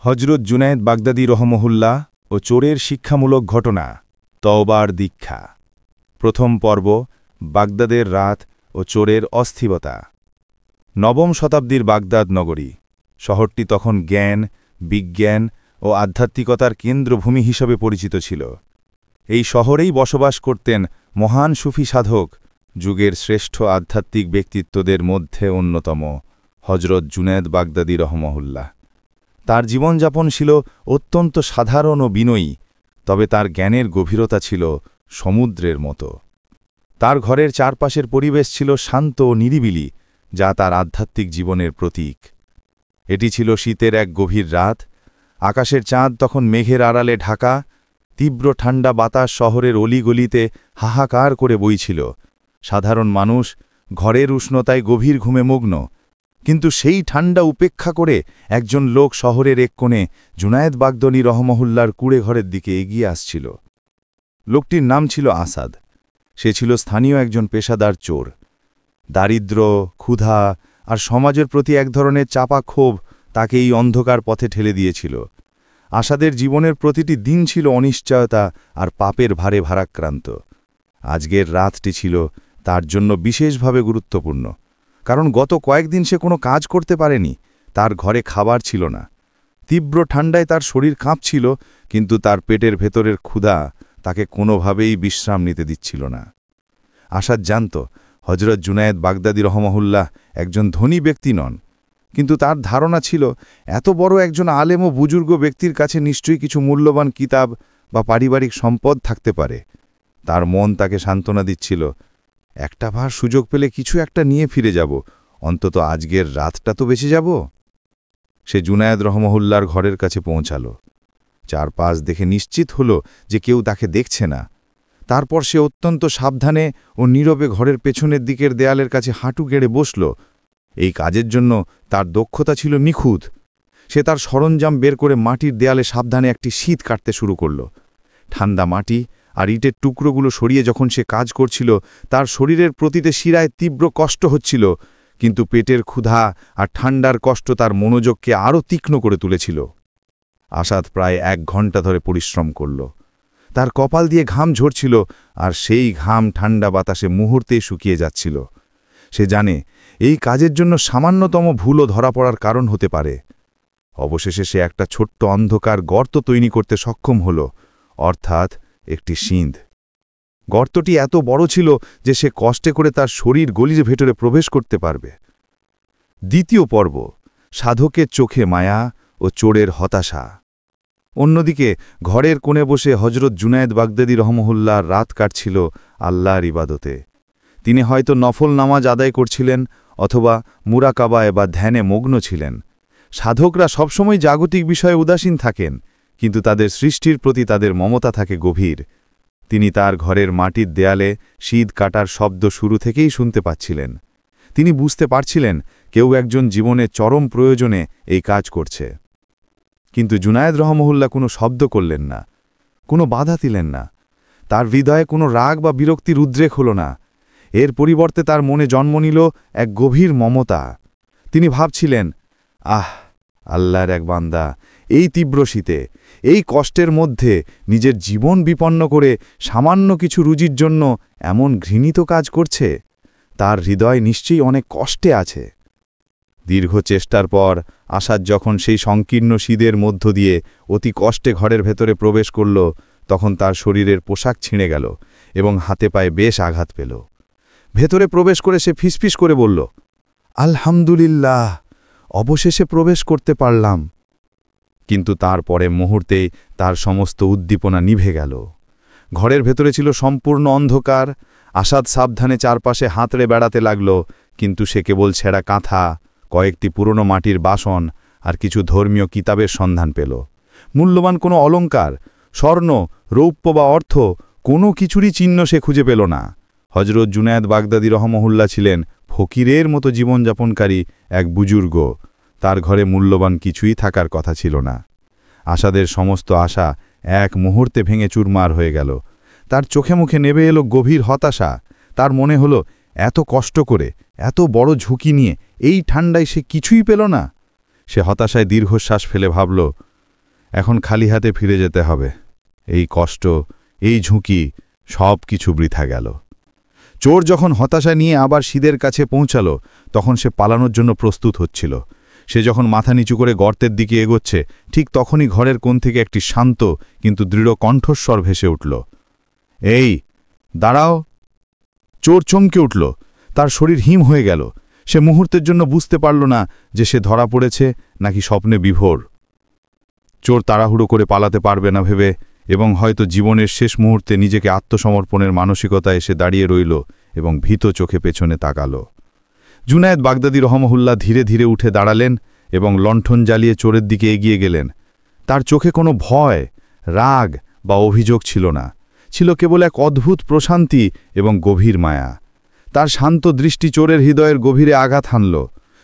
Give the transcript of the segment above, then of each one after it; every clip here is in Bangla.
হজরত জুনায়েদ বাগদাদী রহমহুল্লাহ ও চোরের শিক্ষামূলক ঘটনা তওবার দীক্ষা। প্রথম পর্ব, বাগদাদের রাত ও চোরের অস্থিরতা। নবম শতাব্দীর বাগদাদ নগরী। শহরটি তখন জ্ঞান, বিজ্ঞান ও আধ্যাত্মিকতার কেন্দ্রভূমি হিসেবে পরিচিত ছিল। এই শহরেই বসবাস করতেন মহান সুফি সাধক, যুগের শ্রেষ্ঠ আধ্যাত্মিক ব্যক্তিত্বদের মধ্যে অন্যতম হজরত জুনায়েদ বাগদাদী রহমহুল্লাহ। তার জীবনযাপন ছিল অত্যন্ত সাধারণ ও বিনয়ী, তবে তার জ্ঞানের গভীরতা ছিল সমুদ্রের মতো। তার ঘরের চারপাশের পরিবেশ ছিল শান্ত ও নিরিবিলি, যা তার আধ্যাত্মিক জীবনের প্রতীক। এটি ছিল শীতের এক গভীর রাত। আকাশের চাঁদ তখন মেঘের আড়ালে ঢাকা। তীব্র ঠান্ডা বাতাস শহরের অলিগলিতে হাহাকার করে বইছিল। সাধারণ মানুষ ঘরের উষ্ণতায় গভীর ঘুমে মগ্ন, কিন্তু সেই ঠান্ডা উপেক্ষা করে একজন লোক শহরের এক কোণে জুনায়েদ বাগদাদী রহমহুল্লাহর কুঁড়ে ঘরের দিকে এগিয়ে আসছিল। লোকটির নাম ছিল আসাদ। সে ছিল স্থানীয় একজন পেশাদার চোর। দারিদ্র্য, ক্ষুধা আর সমাজের প্রতি এক ধরনের চাপা ক্ষোভ তাকে এই অন্ধকার পথে ঠেলে দিয়েছিল। আসাদের জীবনের প্রতিটি দিন ছিল অনিশ্চয়তা আর পাপের ভারে ভারাক্রান্ত। আজকের রাতটি ছিল তার জন্য বিশেষভাবে গুরুত্বপূর্ণ, কারণ গত কয়েকদিন সে কোনো কাজ করতে পারেনি। তার ঘরে খাবার ছিল না। তীব্র ঠান্ডায় তার শরীর কাঁপছিল, কিন্তু তার পেটের ভেতরের ক্ষুধা তাকে কোনোভাবেই বিশ্রাম নিতে দিচ্ছিল না। আসাদ জানত হজরত জুনায়েদ বাগদাদী রহমহুল্লাহ একজন ধনী ব্যক্তি নন, কিন্তু তার ধারণা ছিল এত বড় একজন আলেম ও বুজুর্গ ব্যক্তির কাছে নিশ্চয়ই কিছু মূল্যবান কিতাব বা পারিবারিক সম্পদ থাকতে পারে। তার মন তাকে সান্ত্বনা দিচ্ছিল, একটা বার সুযোগ পেলে কিছু একটা নিয়ে ফিরে যাব, অন্তত আজকের রাতটা তো বেঁচে যাব। সে জুনায়েদ রহমহুল্লাহর ঘরের কাছে পৌঁছাল। চারপাশ দেখে নিশ্চিত হল যে কেউ তাকে দেখছে না। তারপর সে অত্যন্ত সাবধানে ও নীরবে ঘরের পেছনের দিকের দেয়ালের কাছে হাঁটু গেড়ে বসল। এই কাজের জন্য তার দক্ষতা ছিল নিখুঁত। সে তার সরঞ্জাম বের করে মাটির দেয়ালে সাবধানে একটি শীত কাটতে শুরু করল। ঠান্ডা মাটি আর ইটের টুকরোগুলো সরিয়ে যখন সে কাজ করছিল, তার শরীরের প্রতিটি শিরায় তীব্র কষ্ট হচ্ছিল, কিন্তু পেটের ক্ষুধা আর ঠান্ডার কষ্ট তার মনোযোগকে আরও তীক্ষ্ণ করে তুলেছিল। আসাদ প্রায় 1 ঘণ্টা ধরে পরিশ্রম করল। তার কপাল দিয়ে ঘাম ঝরছিল, আর সেই ঘাম ঠান্ডা বাতাসে মুহূর্তেই শুকিয়ে যাচ্ছিল। সে জানে এই কাজের জন্য সামান্যতম ভুলও ধরা পড়ার কারণ হতে পারে। অবশেষে সে একটা ছোট্ট অন্ধকার গর্ত তৈরি করতে সক্ষম হল, অর্থাৎ একটি সিঁধ। গর্তটি এত বড় ছিল যে সে কষ্টে করে তার শরীর গলিয়ে ভেতরে প্রবেশ করতে পারবে। দ্বিতীয় পর্ব, সাধকের চোখে মায়া ও চোরের হতাশা। অন্যদিকে ঘরের কোণে বসে হজরত জুনায়েদ বাগদাদী রহমহুল্লাহর রাত কাটছিল আল্লাহর ইবাদতে। তিনি হয়তো নফল নামাজ আদায় করছিলেন, অথবা মুরাকাবায় বা ধ্যানে মগ্ন ছিলেন। সাধকরা সবসময় জাগতিক বিষয়ে উদাসীন থাকেন, কিন্তু তাদের সৃষ্টির প্রতি তাদের মমতা থাকে গভীর। তিনি তার ঘরের মাটির দেয়ালে শীত কাটার শব্দ শুরু থেকেই শুনতে পাচ্ছিলেন। তিনি বুঝতে পারছিলেন কেউ একজন জীবনে চরম প্রয়োজনে এই কাজ করছে। কিন্তু জুনায়েদ রহমহুল্লাহ কোনো শব্দ করলেন না, কোনো বাধা দিলেন না। তার হৃদয়ে কোনো রাগ বা বিরক্তির উদ্রেক হল না। এর পরিবর্তে তার মনে জন্ম নিল এক গভীর মমতা। তিনি ভাবছিলেন, আল্লাহর এক বান্দা এই তীব্র শীতে, এই কষ্টের মধ্যে নিজের জীবন বিপন্ন করে সামান্য কিছু রুজির জন্য এমন ঘৃণিত কাজ করছে। তার হৃদয় নিশ্চয়ই অনেক কষ্টে আছে। দীর্ঘ চেষ্টার পর আসাদ যখন সেই সংকীর্ণ শীতের মধ্য দিয়ে অতি কষ্টে ঘরের ভেতরে প্রবেশ করল, তখন তার শরীরের পোশাক ছিঁড়ে গেল এবং হাতে পায়ে বেশ আঘাত পেল। ভেতরে প্রবেশ করে সে ফিসফিস করে বলল, আলহামদুলিল্লাহ, অবশেষে প্রবেশ করতে পারলাম। কিন্তু তারপরে মুহূর্তেই তার সমস্ত উদ্দীপনা নিভে গেল। ঘরের ভেতরে ছিল সম্পূর্ণ অন্ধকার। আসাদ সাবধানে চারপাশে হাতড়ে বেড়াতে লাগল, কিন্তু সে কেবল ছেঁড়া কাঁথা, কয়েকটি পুরনো মাটির বাসন আর কিছু ধর্মীয় কিতাবের সন্ধান পেল। মূল্যবান কোনো অলঙ্কার, স্বর্ণ, রৌপ্য বা অর্থ কোনো কিছুরই চিহ্ন সে খুঁজে পেল না। হজরত জুনায়েদ বাগদাদী রহমহুল্লাহ ছিলেন ফকিরের মতো জীবনযাপনকারী এক বুজুর্গ। তার ঘরে মূল্যবান কিছুই থাকার কথা ছিল না। আসাদের সমস্ত আশা এক মুহূর্তে ভেঙে চুরমার হয়ে গেল। তার চোখে মুখে নেমে এলো গভীর হতাশা। তার মনে হলো, এত কষ্ট করে, এত বড় ঝুঁকি নিয়ে এই ঠান্ডায় সে কিছুই পেল না। সে হতাশায় দীর্ঘশ্বাস ফেলে ভাবল, এখন খালি হাতে ফিরে যেতে হবে। এই কষ্ট, এই ঝুঁকি, সব কিছু বৃথা গেল। চোর যখন হতাশা নিয়ে আবার সিদের কাছে পৌঁছাল, তখন সে পালানোর জন্য প্রস্তুত হচ্ছিল। সে যখন মাথা নিচু করে গর্তের দিকে এগোচ্ছে, ঠিক তখনই ঘরের কোণ থেকে একটি শান্ত কিন্তু দৃঢ় কণ্ঠস্বর ভেসে উঠল। এই, দাঁড়াও! চোর চমকে উঠল। তার শরীর হিম হয়ে গেল। সে মুহূর্তের জন্য বুঝতে পারল না যে সে ধরা পড়েছে নাকি স্বপ্নে বিভোর। চোর তাড়াহুড়ো করে পালাতে পারবে না ভেবে এবং হয়তো জীবনের শেষ মুহূর্তে নিজেকে আত্মসমর্পণের মানসিকতা এসে দাঁড়িয়ে রইল এবং ভীত চোখে পেছনে তাকাল। জুনায়েদ বাগদাদী রহমহুল্লাহ ধীরে ধীরে উঠে দাঁড়ালেন এবং লণ্ঠন জ্বালিয়ে চোরের দিকে এগিয়ে গেলেন। তার চোখে কোনো ভয়, রাগ বা অভিযোগ ছিল না, ছিল কেবল এক অদ্ভুত প্রশান্তি এবং গভীর মায়া। তার শান্ত দৃষ্টি চোরের হৃদয়ের গভীরে আঘাত হানল।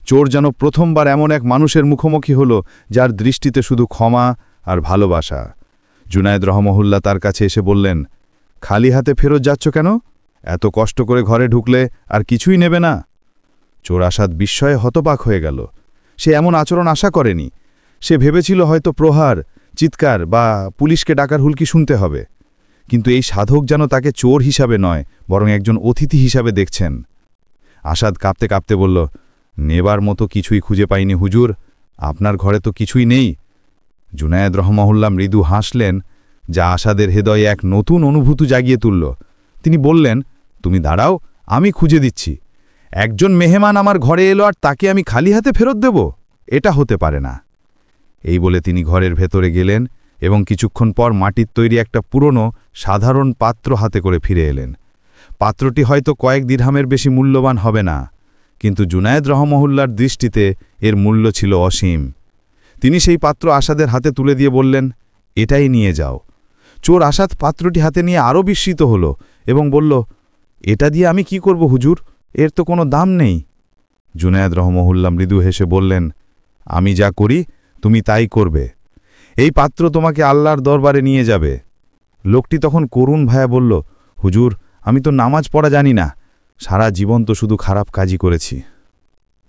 চোর যেন প্রথমবার এমন এক মানুষের মুখোমুখি হল যার দৃষ্টিতে শুধু ক্ষমা আর ভালোবাসা। জুনায়েদ রহমহুল্লাহ তার কাছে এসে বললেন, খালি হাতে ফেরত যাচ্ছ কেন? এত কষ্ট করে ঘরে ঢুকলে আর কিছুই নেবে না? চোর আসাদ বিস্ময়ে হতবাক হয়ে গেল। সে এমন আচরণ আশা করেনি। সে ভেবেছিল হয়তো প্রহার, চিৎকার বা পুলিশকে ডাকার হুলকি শুনতে হবে। কিন্তু এই সাধক যেন তাকে চোর হিসাবে নয়, বরং একজন অতিথি হিসাবে দেখছেন। আসাদ কাঁপতে কাঁপতে বলল, নেবার মতো কিছুই খুঁজে পাইনি হুজুর, আপনার ঘরে তো কিছুই নেই। জুনায়েদ রহমহুল্লাহ মৃদু হাসলেন, যা আসাদের হৃদয়ে এক নতুন অনুভূতি জাগিয়ে তুলল। তিনি বললেন, তুমি দাঁড়াও, আমি খুঁজে দিচ্ছি। একজন মেহমান আমার ঘরে এলো আর তাকে আমি খালি হাতে ফেরত দেব? এটা হতে পারে না। এই বলে তিনি ঘরের ভেতরে গেলেন এবং কিছুক্ষণ পর মাটির তৈরি একটা পুরনো সাধারণ পাত্র হাতে করে ফিরে এলেন। পাত্রটি হয়তো কয়েক দিরহামের বেশি মূল্যবান হবে না, কিন্তু জুনায়েদ রহমহুল্লার দৃষ্টিতে এর মূল্য ছিল অসীম। তিনি সেই পাত্র আসাদের হাতে তুলে দিয়ে বললেন, এটাই নিয়ে যাও। চোর আসাদ পাত্রটি হাতে নিয়ে আরও বিস্মিত হল এবং বলল, এটা দিয়ে আমি কি করব হুজুর? এর তো কোনো দাম নেই। জুনায়েদ রহমহুল্লাহ মৃদু হেসে বললেন, আমি যা করি তুমি তাই করবে। এই পাত্র তোমাকে আল্লাহর দরবারে নিয়ে যাবে। লোকটি তখন করুণ ভায়া বলল, হুজুর, আমি তো নামাজ পড়া জানি না, সারা জীবন তো শুধু খারাপ কাজই করেছি।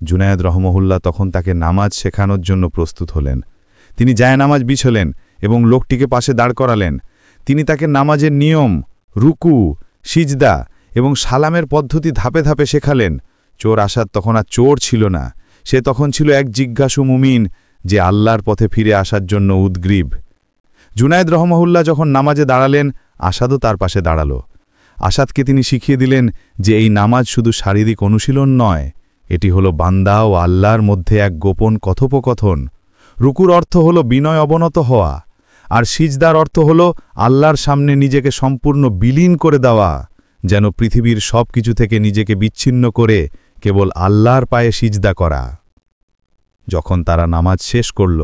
জুনায়েদ রহমহুল্লাহ তখন তাকে নামাজ শেখানোর জন্য প্রস্তুত হলেন। তিনি জায়নামাজ বিছলেন এবং লোকটিকে পাশে দাঁড় করালেন। তিনি তাকে নামাজের নিয়ম, রুকু, সিজদা এবং সালামের পদ্ধতি ধাপে ধাপে শেখালেন। চোর আসাদ তখন আর চোর ছিল না, সে তখন ছিল এক জিজ্ঞাসু মুমিন যে আল্লাহর পথে ফিরে আসার জন্য উদ্গ্রীব। জুনায়েদ রহমহুল্লাহ যখন নামাজে দাঁড়ালেন, আসাদও তার পাশে দাঁড়াল। আসাদকে তিনি শিখিয়ে দিলেন যে এই নামাজ শুধু শারীরিক অনুশীলন নয়, এটি হলো বান্দা ও আল্লাহর মধ্যে এক গোপন কথোপকথন। রুকুর অর্থ হল বিনয় অবনত হওয়া, আর সিজদার অর্থ হল আল্লাহর সামনে নিজেকে সম্পূর্ণ বিলীন করে দেওয়া, যেন পৃথিবীর সব কিছু থেকে নিজেকে বিচ্ছিন্ন করে কেবল আল্লাহর পায়ে সিজদা করা। যখন তারা নামাজ শেষ করল,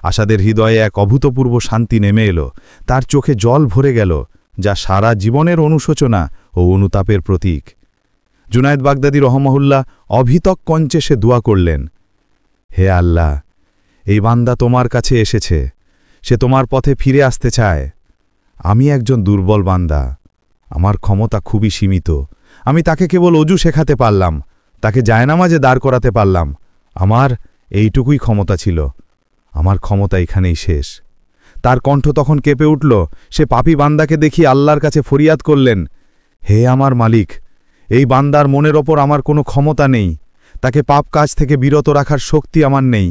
আসাদের হৃদয়ে এক অভূতপূর্ব শান্তি নেমে এলো। তার চোখে জল ভরে গেল, যা সারা জীবনের অনুশোচনা ও অনুতাপের প্রতীক। জুনায়েদ বাগদাদী রহমহুল্লাহ অভিতক কঞ্চে সে দোয়া করলেন, হে আল্লাহ, এই বান্দা তোমার কাছে এসেছে, সে তোমার পথে ফিরে আসতে চায়। আমি একজন দুর্বল বান্দা, আমার ক্ষমতা খুবই সীমিত। আমি তাকে কেবল অজু শেখাতে পারলাম, তাকে জায়নামাজে দাঁড় করাতে পারলাম। আমার এইটুকুই ক্ষমতা ছিল, আমার ক্ষমতা এখানেই শেষ। তার কণ্ঠ তখন কেঁপে উঠল। সে পাপী বান্দাকে দেখি আল্লাহর কাছে ফরিয়াদ করলেন, হে আমার মালিক, এই বান্দার মনের ওপর আমার কোনো ক্ষমতা নেই, তাকে পাপ কাজ থেকে বিরত রাখার শক্তি আমার নেই।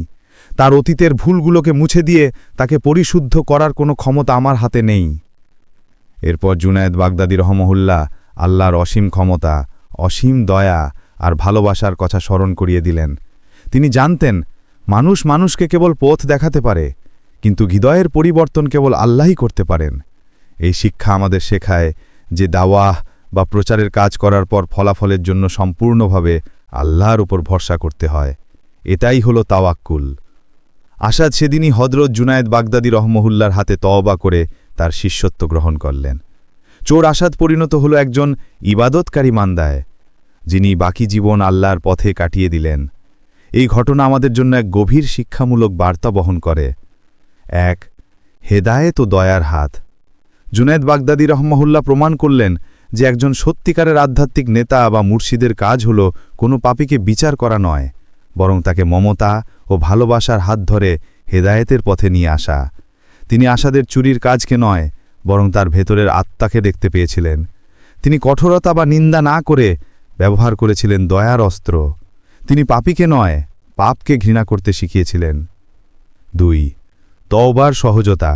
তার অতীতের ভুলগুলোকে মুছে দিয়ে তাকে পরিশুদ্ধ করার কোনো ক্ষমতা আমার হাতে নেই। এরপর জুনায়েদ বাগদাদী রহমহুল্লাহ আল্লাহর অসীম ক্ষমতা, অসীম দয়া আর ভালোবাসার কথা স্মরণ করিয়ে দিলেন। তিনি জানতেন, মানুষ মানুষকে কেবল পথ দেখাতে পারে, কিন্তু হৃদয়ের পরিবর্তন কেবল আল্লাহই করতে পারেন। এই শিক্ষা আমাদের শেখায় যে দাওয়াহ বা প্রচারের কাজ করার পর ফলাফলের জন্য সম্পূর্ণভাবে আল্লাহর উপর ভরসা করতে হয়। এটাই হলো তাওয়াক্কুল। আসাদ সেদিনই হযরত জুনায়েদ বাগদাদী রহমহুল্লাহর হাতে তওবা করে তার শিষ্যত্ব গ্রহণ করলেন। চোর আসাদ পরিণত হল একজন ইবাদতকারী মান্দায়, যিনি বাকি জীবন আল্লাহর পথে কাটিয়ে দিলেন। এই ঘটনা আমাদের জন্য এক গভীর শিক্ষামূলক বার্তা বহন করে। ১. হেদায়েত ও দয়ার হাত। জুনায়েদ বাগদাদী রহমহুল্লাহ প্রমাণ করলেন যে একজন সত্যিকারের আধ্যাত্মিক নেতা বা মুর্শিদের কাজ হল কোনো পাপীকে বিচার করা নয়, বরং তাকে মমতা ও ভালোবাসার হাত ধরে হেদায়েতের পথে নিয়ে আসা। তিনি আসাদের চুরির কাজকে নয়, বরং তার ভেতরের আত্মাকে দেখতে পেয়েছিলেন। তিনি কঠোরতা বা নিন্দা না করে ব্যবহার করেছিলেন দয়ার অস্ত্র। তিনি পাপীকে নয়, পাপকে ঘৃণা করতে শিখিয়েছিলেন। 2. তওবার সহজতা।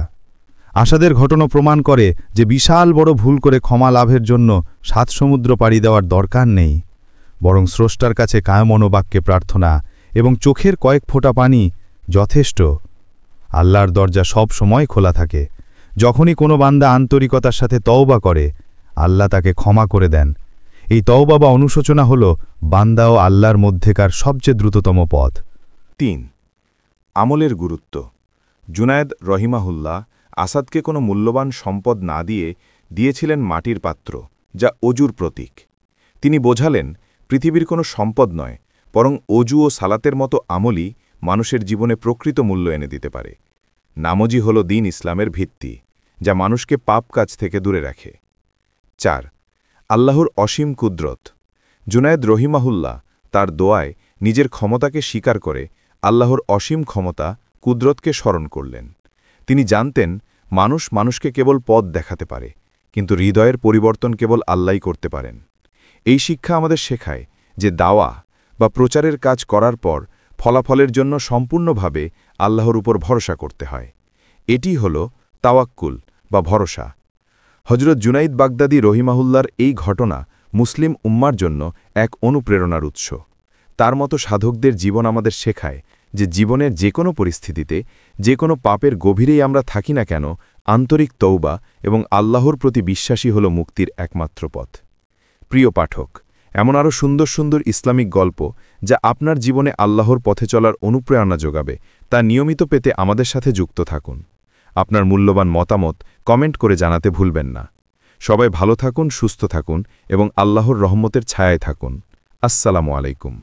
আসাদের ঘটনা প্রমাণ করে যে বিশাল বড় ভুল করে ক্ষমা লাভের জন্য 7 সমুদ্র পাড়ি দেওয়ার দরকার নেই, বরং স্রষ্টার কাছে কায়মনোবাক্যে প্রার্থনা এবং চোখের কয়েক ফোঁটা পানি যথেষ্ট। আল্লাহর দরজা সব সময় খোলা থাকে। যখনই কোনো বান্দা আন্তরিকতার সাথে তওবা করে, আল্লাহ তাকে ক্ষমা করে দেন। এই তওবা বা অনুশোচনা হল বান্দা ও আল্লাহর মধ্যেকার সবচেয়ে দ্রুততম পথ। 3. আমলের গুরুত্ব। জুনায়েদ রহিমাহুল্লাহ আসাদকে কোনো মূল্যবান সম্পদ না দিয়েছিলেন মাটির পাত্র, যা অজুর প্রতীক। তিনি বোঝালেন, পৃথিবীর কোনো সম্পদ নয়, বরং অজু ও সালাতের মতো আমলই মানুষের জীবনে প্রকৃত মূল্য এনে দিতে পারে। নামাজই হল দ্বীন ইসলামের ভিত্তি, যা মানুষকে পাপ কাজ থেকে দূরে রাখে। 4. আল্লাহর অসীম কুদরত। জুনায়েদ রহিমাহুল্লাহ তার দোয়ায় নিজের ক্ষমতাকে স্বীকার করে আল্লাহর অসীম ক্ষমতা কুদরতকে স্মরণ করলেন। তিনি জানতেন, মানুষ মানুষকে কেবল পথ দেখাতে পারে, কিন্তু হৃদয়ের পরিবর্তন কেবল আল্লাহই করতে পারেন। এই শিক্ষা আমাদের শেখায় যে দাওয়া বা প্রচারের কাজ করার পর ফলাফলের জন্য সম্পূর্ণভাবে আল্লাহর উপর ভরসা করতে হয়। এটি হল তাওয়াক্কুল বা ভরসা। হজরত জুনাইদ বাগদাদী রহিমাহুল্লার এই ঘটনা মুসলিম উম্মার জন্য এক অনুপ্রেরণার উৎস। তার মতো সাধকদের জীবন আমাদের শেখায় যে জীবনের যে কোনো পরিস্থিতিতে, যে কোনো পাপের গভীরেই আমরা থাকি না কেন, আন্তরিক তওবা এবং আল্লাহর প্রতি বিশ্বাসী হল মুক্তির একমাত্র পথ। প্রিয় পাঠক, এমন আরও সুন্দর সুন্দর ইসলামিক গল্প যা আপনার জীবনে আল্লাহর পথে চলার অনুপ্রেরণা যোগাবে, তা নিয়মিত পেতে আমাদের সাথে যুক্ত থাকুন। আপনার মূল্যবান মতামত কমেন্ট করে জানাতে ভুলবেন না। সবাই ভালো থাকুন, সুস্থ থাকুন এবং আল্লাহর রহমতের ছায়ায় থাকুন। আসসালামু আলাইকুম।